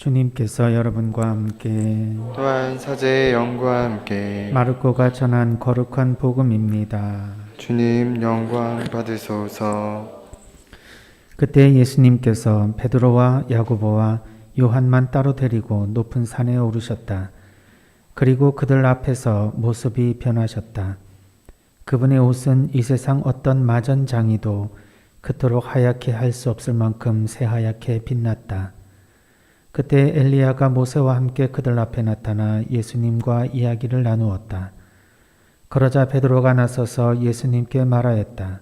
주님께서 여러분과 함께 또한 사제의 영과 함께 마르코가 전한 거룩한 복음입니다. 주님 영광 받으소서. 그때 예수님께서 베드로와 야고보와 요한만 따로 데리고 높은 산에 오르셨다. 그리고 그들 앞에서 모습이 변하셨다. 그분의 옷은 이 세상 어떤 마전장이도 그토록 하얗게 할 수 없을 만큼 새하얗게 빛났다. 그때 엘리야가 모세와 함께 그들 앞에 나타나 예수님과 이야기를 나누었다. 그러자 베드로가 나서서 예수님께 말하였다.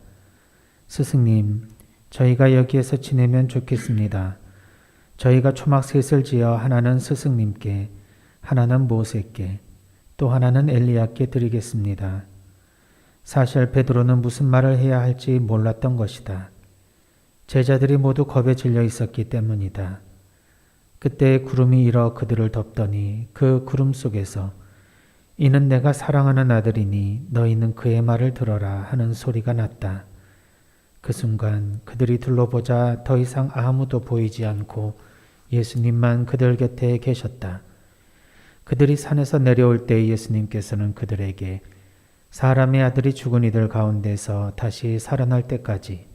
스승님, 저희가 여기에서 지내면 좋겠습니다. 저희가 초막 셋을 지어 하나는 스승님께, 하나는 모세께, 또 하나는 엘리야께 드리겠습니다. 사실 베드로는 무슨 말을 해야 할지 몰랐던 것이다. 제자들이 모두 겁에 질려 있었기 때문이다. 그때 구름이 일어 그들을 덮더니 그 구름 속에서 이는 내가 사랑하는 아들이니 너희는 그의 말을 들어라 하는 소리가 났다. 그 순간 그들이 둘러보자 더 이상 아무도 보이지 않고 예수님만 그들 곁에 계셨다. 그들이 산에서 내려올 때 예수님께서는 그들에게 사람의 아들이 죽은 이들 가운데서 다시 살아날 때까지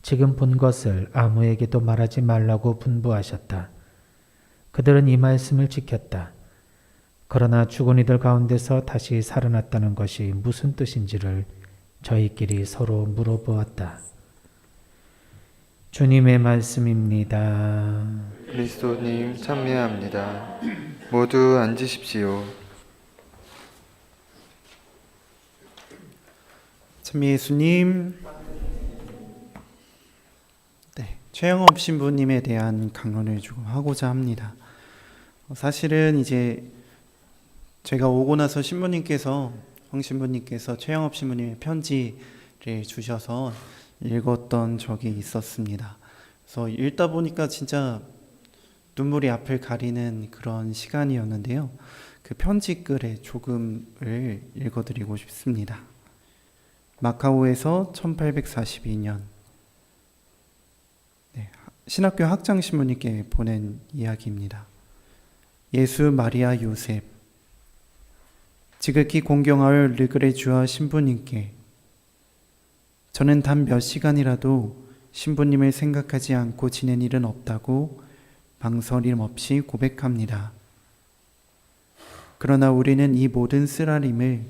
지금 본 것을 아무에게도 말하지 말라고 분부하셨다. 그들은 이 말씀을 지켰다. 그러나 죽은 이들 가운데서 다시 살아났다는 것이 무슨 뜻인지를 저희끼리 서로 물어보았다. 주님의 말씀입니다. 그리스도님 찬미합니다. 모두 앉으십시오. 찬미 예수님. 최영업 신부님에 대한 강론을 조금 하고자 합니다. 사실은 이제 제가 오고 나서 황 신부님께서 최영업 신부님의 편지를 주셔서 읽었던 적이 있었습니다. 그래서 읽다 보니까 진짜 눈물이 앞을 가리는 그런 시간이었는데요. 그 편지글의 조금을 읽어드리고 싶습니다. 마카오에서 1842년 신학교 학장 신부님께 보낸 이야기입니다. 예수 마리아 요셉 지극히 공경하올 르그레 주아 신부님께 저는 단 몇 시간이라도 신부님을 생각하지 않고 지낸 일은 없다고 망설임 없이 고백합니다. 그러나 우리는 이 모든 쓰라림을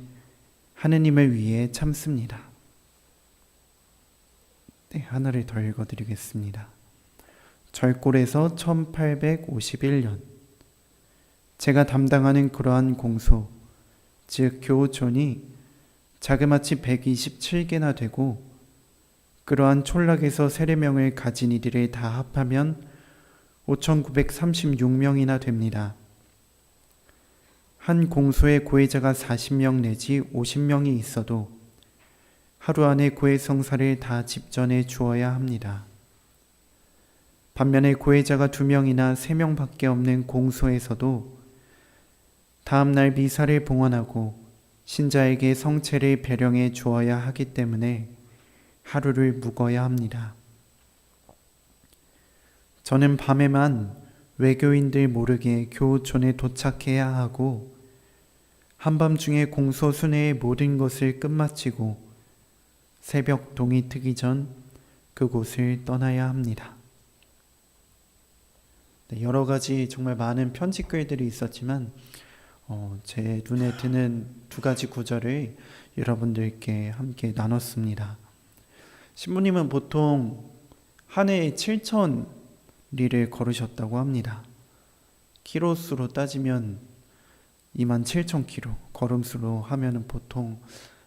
하느님을 위해 참습니다. 하나를 더 읽어드리겠습니다. 절골에서 1851년 제가 담당하는 그러한 공소, 즉 교우촌이 자그마치 127개나 되고 그러한 촌락에서 세례명을 가진 이들을 다 합하면 5,936명이나 됩니다. 한 공소에 고해자가 40명 내지 50명이 있어도 하루 안에 고해성사를 다 집전해 주어야 합니다. 반면에 고해자가 2명이나 3명밖에 없는 공소에서도 다음날 미사를 봉헌하고 신자에게 성체를 배령해 주어야 하기 때문에 하루를 묵어야 합니다. 저는 밤에만 외교인들 모르게 교우촌에 도착해야 하고 한밤중에 공소 순회의 모든 것을 끝마치고 새벽 동이 트기 전 그곳을 떠나야 합니다. 여러 가지 정말 많은 편지글들이 있었지만 제 눈에 드는 2가지 구절을 여러분들께 함께 나눴습니다. 신부님은 보통 한 해에 7,000리를 걸으셨다고 합니다. 키로수로 따지면 27,000km, 걸음수로 하면 보통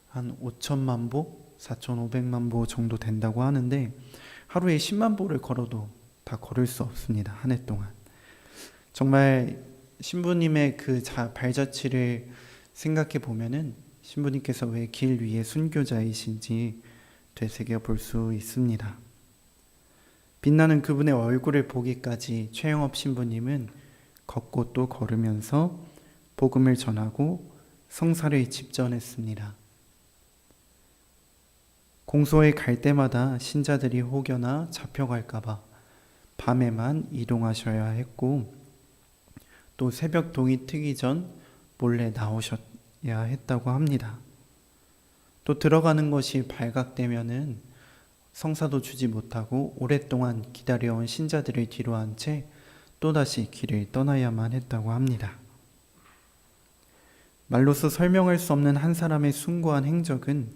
한 5천만 보, 4,500만 보 정도 된다고 하는데 하루에 10만 보를 걸어도 다 걸을 수 없습니다. 한 해 동안. 정말 신부님의 그 발자취를 생각해 보면은 신부님께서 왜 길 위에 순교자이신지 되새겨 볼 수 있습니다. 빛나는 그분의 얼굴을 보기까지 최영업 신부님은 걷고 또 걸으면서 복음을 전하고 성사를 집전했습니다. 공소에 갈 때마다 신자들이 혹여나 잡혀갈까봐 밤에만 이동하셔야 했고 또 새벽 동이 트기 전 몰래 나오셔야 했다고 합니다. 또 들어가는 것이 발각되면은 성사도 주지 못하고 오랫동안 기다려온 신자들을 뒤로 한 채 또다시 길을 떠나야만 했다고 합니다. 말로서 설명할 수 없는 한 사람의 숭고한 행적은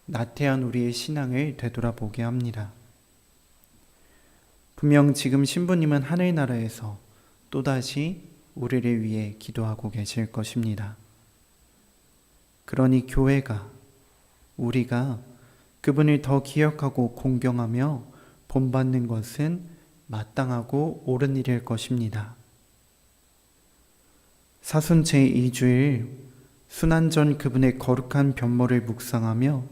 나태한 우리의 신앙을 되돌아보게 합니다. 분명 지금 신부님은 하늘나라에서 또다시 우리를 위해 기도하고 계실 것입니다. 그러니 교회가, 우리가 그분을 더 기억하고 공경하며 본받는 것은 마땅하고 옳은 일일 것입니다. 사순 제2주일 순환전 그분의 거룩한 변모를 묵상하며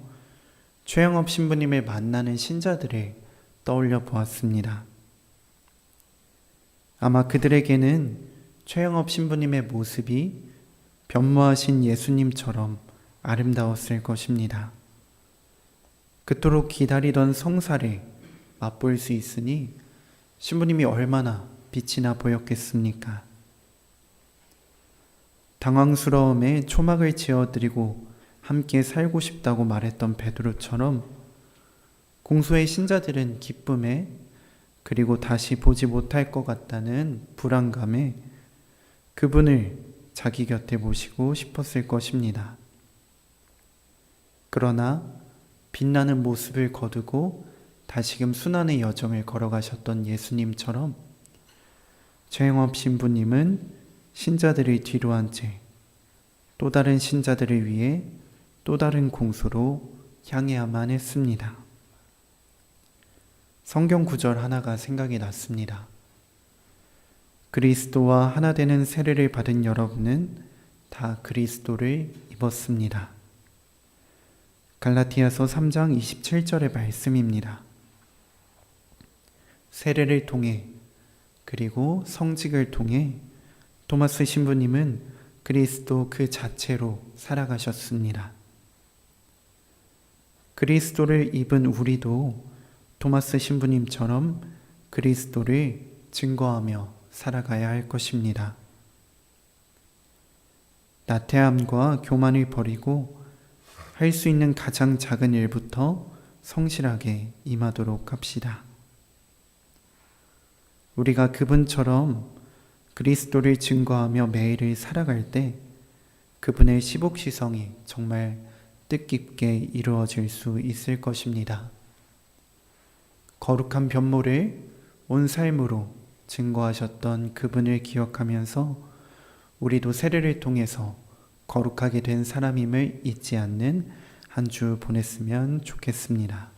최영업 신부님을 만나는 신자들을 떠올려 보았습니다. 아마 그들에게는 최영업 신부님의 모습이 변모하신 예수님처럼 아름다웠을 것입니다. 그토록 기다리던 성사를 맛볼 수 있으니 신부님이 얼마나 빛이 나 보였겠습니까? 당황스러움에 초막을 지어드리고 함께 살고 싶다고 말했던 베드로처럼 공소의 신자들은 기쁨에 그리고 다시 보지 못할 것 같다는 불안감에 그분을 자기 곁에 모시고 싶었을 것입니다. 그러나 빛나는 모습을 거두고 다시금 순환의 여정을 걸어가셨던 예수님처럼 최영업 신부님은 신자들을 뒤로 한 채 또 다른 신자들을 위해 또 다른 공소로 향해야만 했습니다. 성경 구절 하나가 생각이 났습니다. 그리스도와 하나 되는 세례를 받은 여러분은 다 그리스도를 입었습니다. 갈라디아서 3장 27절의 말씀입니다. 세례를 통해 그리고 성직을 통해 토마스 신부님은 그리스도 그 자체로 살아가셨습니다. 그리스도를 입은 우리도 토마스 신부님처럼 그리스도를 증거하며 살아가야 할 것입니다. 나태함과 교만을 버리고 할 수 있는 가장 작은 일부터 성실하게 임하도록 합시다. 우리가 그분처럼 그리스도를 증거하며 매일을 살아갈 때 그분의 시복시성이 정말 뜻깊게 이루어질 수 있을 것입니다. 거룩한 변모를 온 삶으로 증거하셨던 그분을 기억하면서 우리도 세례를 통해서 거룩하게 된 사람임을 잊지 않는 한 주 보냈으면 좋겠습니다.